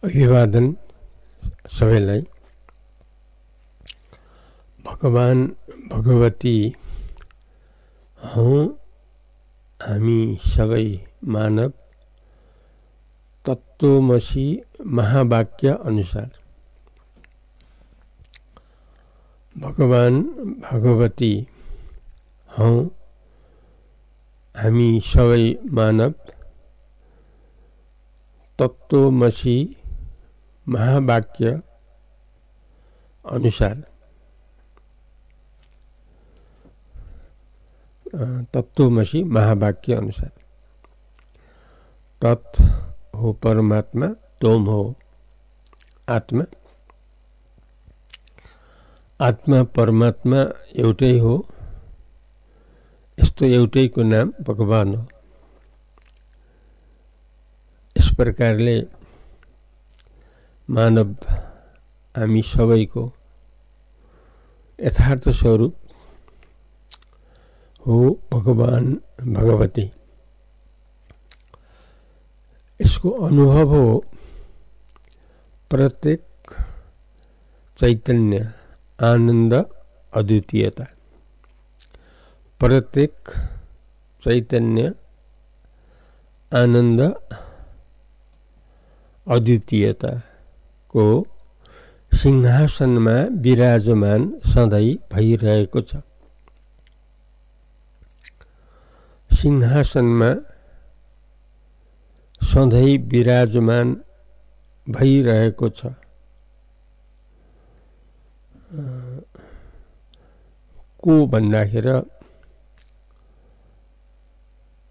अभिवादन सबैलाई। भगवान भगवती हौं हामी सबै मानव तत्त्वमसि महावाक्य अनुसार। भगवान भगवती हौं हामी सबै मानव तत्त्वमसि महावाक्य अनुसार। तत्त्वमसि महावाक्य अनुसार। तत् हो परमात्मा, तोम हो आत्मा। आत्मा परमात्मा एउटै हो। यस्तो एउटैको नाम भगवान हो। इस प्रकारले मानव हामी सबैको यथार्थ स्वरूप हो भगवान भगवती। इसको अनुभव हो प्रत्येक चैतन्य आनंद अद्वितीयता। प्रत्येक चैतन्य आनंद अद्वितीयता को सिंहासनमा विराजमान सधैँ भइरहेको छ। सिंहासनमा सधैँ विराजमान भइरहेको छ। को भन्दाखेरि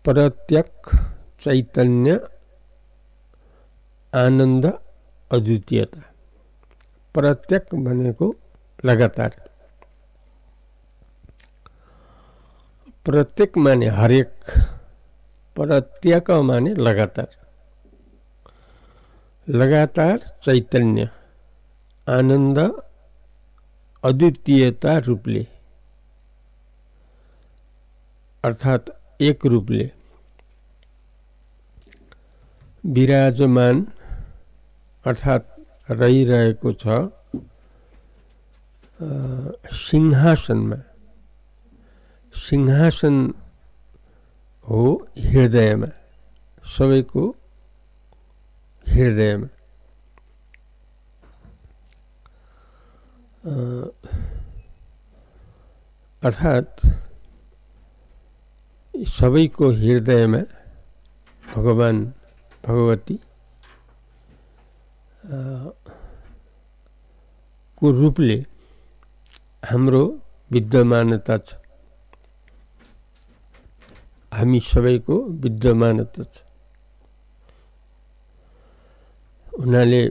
प्रत्येक चैतन्य आनंद अद्वितीयता। प्रत्येक भनेको लगातार। प्रत्येक माने हरेक, प्रत्येक माने लगातार। लगातार चैतन्य आनंद अद्वितीयता रूपले अर्थात एक रूपले विराजमान अर्थात रहिरहेको छ सिंहासनमा। सिंहासन हो हृदयमा, सबैको हृदयमा। अर्थात सबैको हृदयमा भगवान भगवती को रूपले हाम्रो विद्यमानता छ। हामी सबैको विद्यमानता छ। उनीले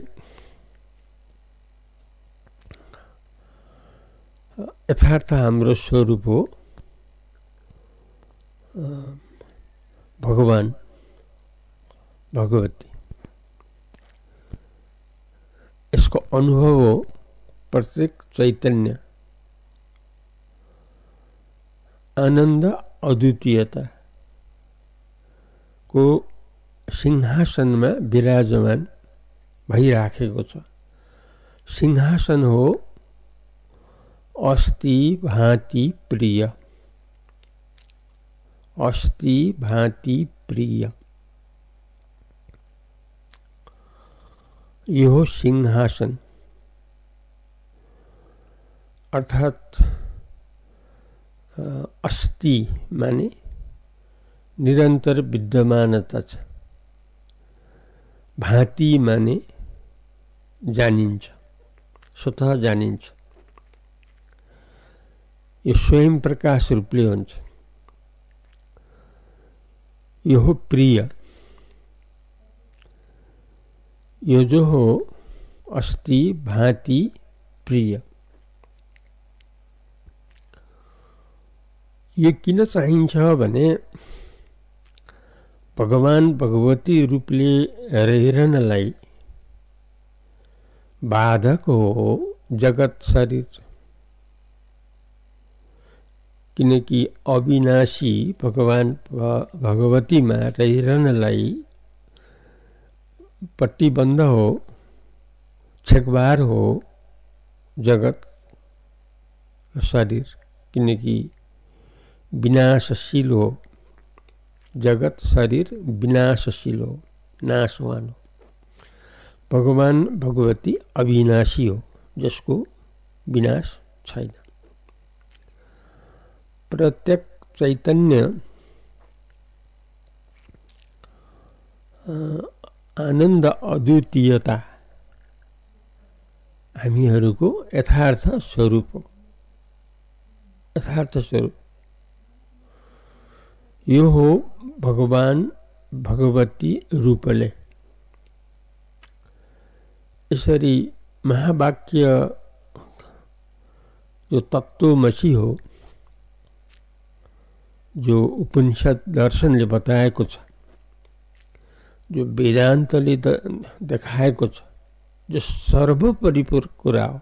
यथार्थ हाम्रो स्वरूप हो भगवान भगवती। इसको अनुभव हो प्रत्येक चैतन्य आनंद अद्वितीयता को सिंहासनमा विराजमान भइराखेको छ। सिंहासन हो अस्ति भांति प्रिय। अस्ति भांति प्रिय यो सिंहासन अर्थात अस्ति माने निरंतर विद्यमानता छ। भांति माने जानिन्छ, स्वतः जानिन्छ। यो स्वयं प्रकाश रूपले हुन्छ। यो हो प्रिय। यो जो हो अस्ति भांति प्रिय। यो किन चाहिन्छ भने भगवान भगवती रूपले रहिरहनलाई बाधक हो जगत शरीर। किनकि अविनाशी भगवान भगवतीमा रहिरहनलाई प्रतिबन्ध हो छेकबार हो जगत शरीर, किनकि विनाशशील हो जगत शरीर, विनाशशील हो, नाशवान हो। भगवान भगवती अविनाशी हो, जसको विनाश छैन। प्रत्येक चैतन्य आनन्द अद्वितीयता हामीहरूको यथार्थ स्वरूप हो। यथार्थ स्वरूप यो हो भगवान भगवती रूपले। यसरी महावाक्य जो तत्त्वमसि हो, जो उपनिषद दर्शनले बताएको छ, जो वेदान्तले देखाएको छ, जो सर्वपरिपूर्ण कुरा हो,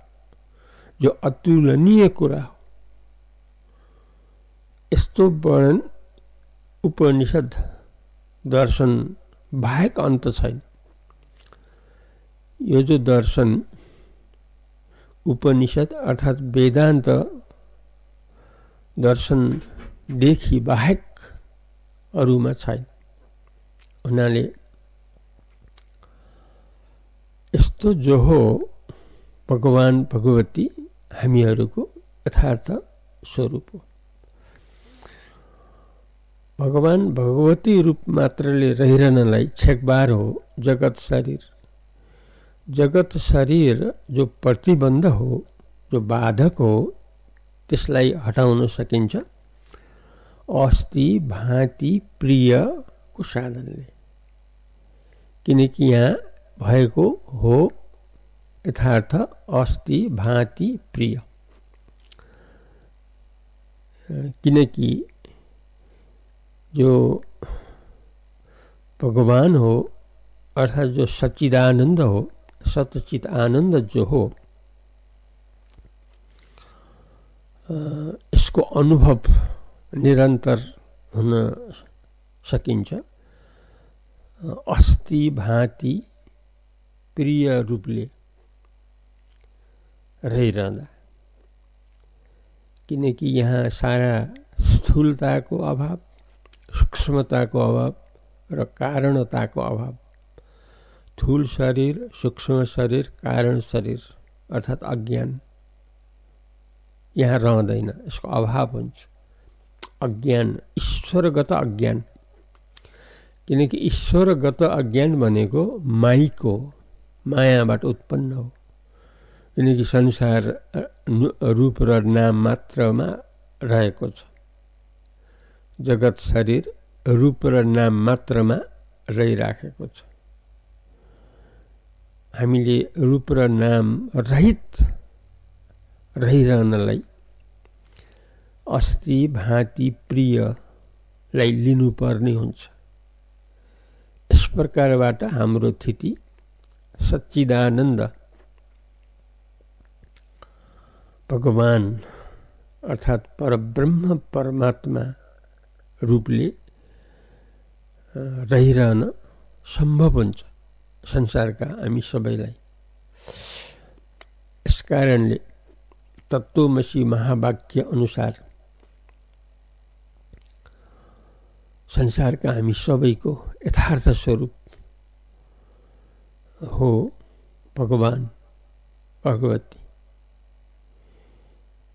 जो अतुलनीय कुरा हो, यस्तो वर्णन उपनिषद दर्शन बाहेक अन्त छैन। यो जो दर्शन उपनिषद अर्थात वेदान्त दर्शन देखि बाहेक अरूमा छैन। हुनाले यस्तो जो हो भगवान भगवती हामीहरूको यथार्थ स्वरूप हो। भगवान भगवती रूप मात्रले रहिरहनलाई छेकबार हो जगत शरीर। जगत शरीर जो प्रतिबन्ध हो, जो बाधक हो, त्यसलाई हटाउन सकिन्छ अस्ति भाँति प्रियको साधनले। किनकि यहाँ भएको हो यथार्थ अस्ति भाँति प्रिय। किनकि जो भगवान हो अर्थात जो सच्चिदानंद हो, सतचित आनंद जो हो, इसको अनुभव निरंतर हुन सकिन्छ अस्ति भाँति प्रिय रूपले रहिरहँदा। किनकि यहाँ सारा स्थूलताको अभाव, सूक्ष्मताको अभाव र कारणताको अभाव। स्थूल शरीर, सूक्ष्म शरीर, कारण शरीर अर्थात अज्ञान यहाँ रहँदैन, यसको अभाव हुन्छ। अज्ञान, ईश्वरगत अज्ञान। किनकि ईश्वरगत अज्ञान भनेको माइको मायाबाट उत्पन्न हो। किनकि संसार रूप र नाम मात्रमा रहेको छ। जगत शरीर रूप र नाम मात्रमा रहिराखेको छ। हामीले रूप र नाम रहित रहिरहनलाई अस्ति भाँति प्रियलाई लिनुपर्ने हुन्छ। यस प्रकारबाट हाम्रो स्थिति सच्चिदानन्द भगवान अर्थात परब्रह्म परमात्मा रूपले रहिरहन सम्भव हुन्छ संसारका हामी सबैलाई। यस कारणले तत्त्वमसि महावाक्य अनुसार संसारका हामी सबैको यथार्थ स्वरूप हो भगवान भगवती।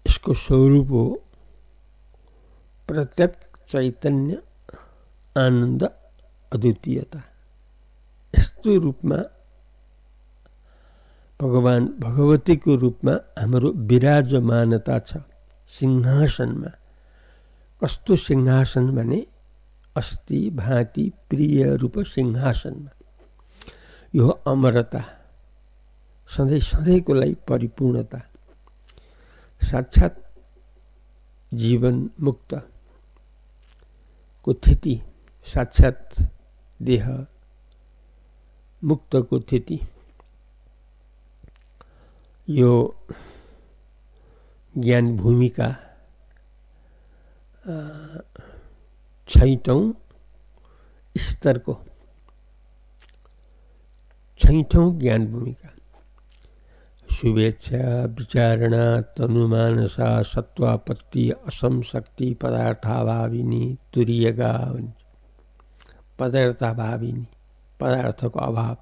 इसको स्वरूप हो प्रत्येक चैतन्य आनन्द अद्वितीयता। यस्तो रूपमा भगवान भगवतीको रूपमा हाम्रो विराजमानता छ सिंहासनमा। कस्तो सिंहासन भने अस्ति भाँति प्रिय रूप सिंहासनमा। यो अमरता, सधैँ सधैँको लागि परिपूर्णता, साक्षात जीवन मुक्त को स्थिति, साक्षात देह मुक्त को स्थिति। यो ज्ञान भूमिका छैठौं स्तरको छैठौं ज्ञान भूमिका। शुभेच्छा विचारणा तनुमानसा सत्वापत्ति असम शक्ति पदार्थाभाविनी तुरियगा भन्छ। पदार्थाभाविनी पदार्थको अभाव,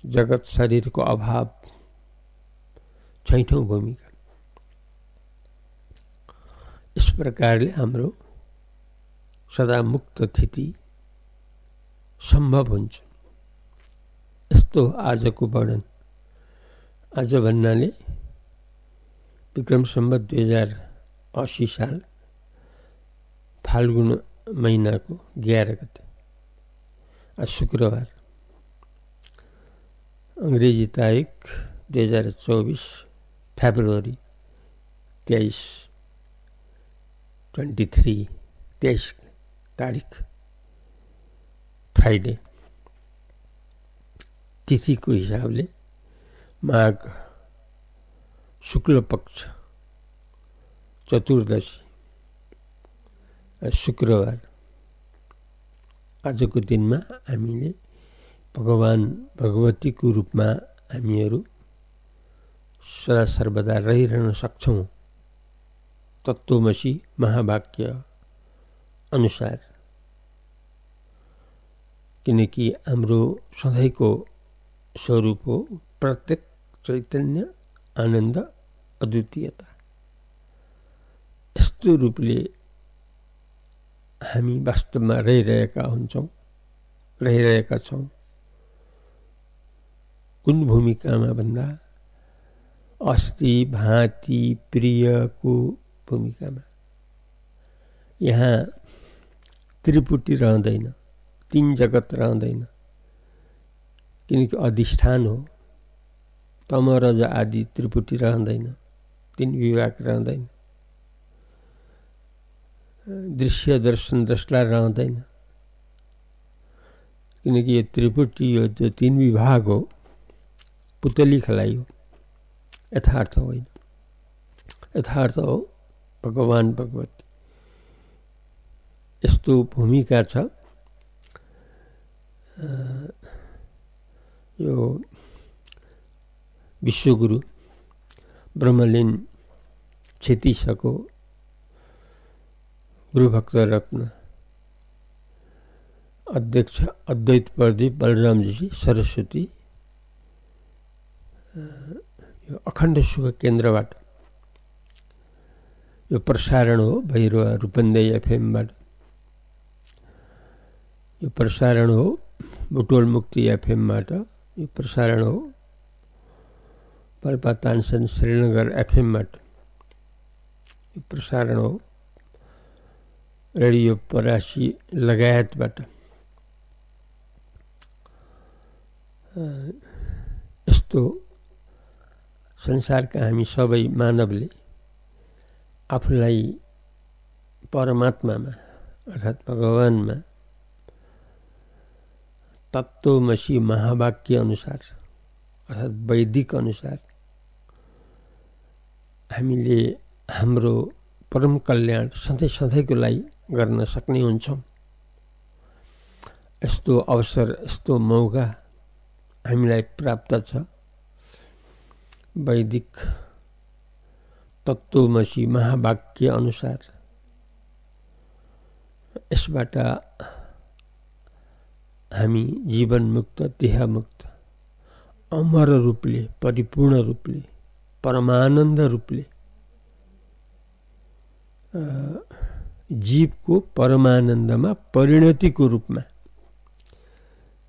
जगत शरीरको अभाव, छैठौं भूमिका। इस प्रकारले हाम्रो सदा मुक्त स्थिति सम्भव हुन्छ। यस्तो आजको वर्णन। आज भन्नाले विक्रम सम्वत 2080 साल फाल्गुन महिनाको 11 गते, आज शुक्रबार। अंग्रेजी तारिख 2024 फेब्रुअरी 23 तारिख फ्राइडे। तिथिको हिसाबले माघ शुक्ल पक्ष चतुर्दशी, शुक्रबार। आजको दिनमा हामीले भगवान भगवतीको रूपमा हामीहरू सदा सर्वदा रहिरहन सक्छौं। तत्त्वमसि महावाक्य अनुसार, किनकि हाम्रो सधैँको स्वरूप हो प्रत्येक चैतन्य आनन्द अद्वितीयता। यस्तो रूपले हामी वास्तवमा रहिरहेका छौँ। कुन भूमिकामा भन्दा अस्ति भाँति प्रियको भूमिकामा। यहाँ त्रिपुटी रहँदैन, तीन जगत रहँदैन, किनकि अधिष्ठान हो। तम रज आदि त्रिपुटी रहँदैन, तीन विभाग रहँदैन। दृश्य दर्शन द्रष्टा रहँदैन, किनकि यो त्रिपुटी यो जो तीन विभाग हो पुतली खलाई हो, यथार्थ होइन। यथार्थ हो भगवान भगवती। यस्तो भूमिका छ। यो विश्वगुरु ब्रह्मलीन क्षितिशको गुरुभक्त रत्न अध्यक्ष अद्वैत प्रदीप बलरामजी सरस्वती यो अखण्ड सुख केन्द्रबाट यो प्रसारण हो। भैरवा रूपन्देही एफएमबाट यो प्रसारण हो। बुटोल मुक्ति एफएमबाट यो प्रसारण हो। पाल्पा तानसेन श्रीनगर एफएमबाट यो प्रसारण हो। रेडियो परासी लगायतबाट यस्तो संसारका हामी सबै मानवले आफूलाई परमात्मामा अर्थात् भगवानमा तत्त्वमसि महावाक्य अनुसार अर्थात् वैदिक अनुसार हामीले हाम्रो परम कल्याण सधैँको लागि गर्न सक्ने हुन्छौँ। यस्तो अवसर, यस्तो मौका हामीलाई प्राप्त छ। वैदिक तत्त्वमसि महावाक्य अनुसार यसबाट हामी जीवन मुक्त, देह मुक्त, अमर रूपले, परिपूर्ण रूपले, परमानन्द रूपले जीवको परमानन्दमा परिणतिको रूपमा,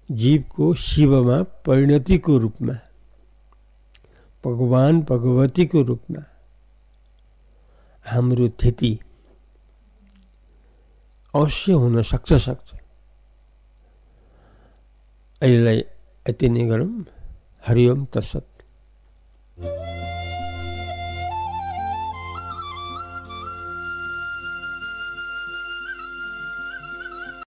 जीवको शिवमा परिणतिको रूपमा, भगवान भगवतीको रूपमा हाम्रो स्थिति अवश्य हुन सक्छ। अहिलेलाई यति नै गरौँ। हरि ओम तत्सत्।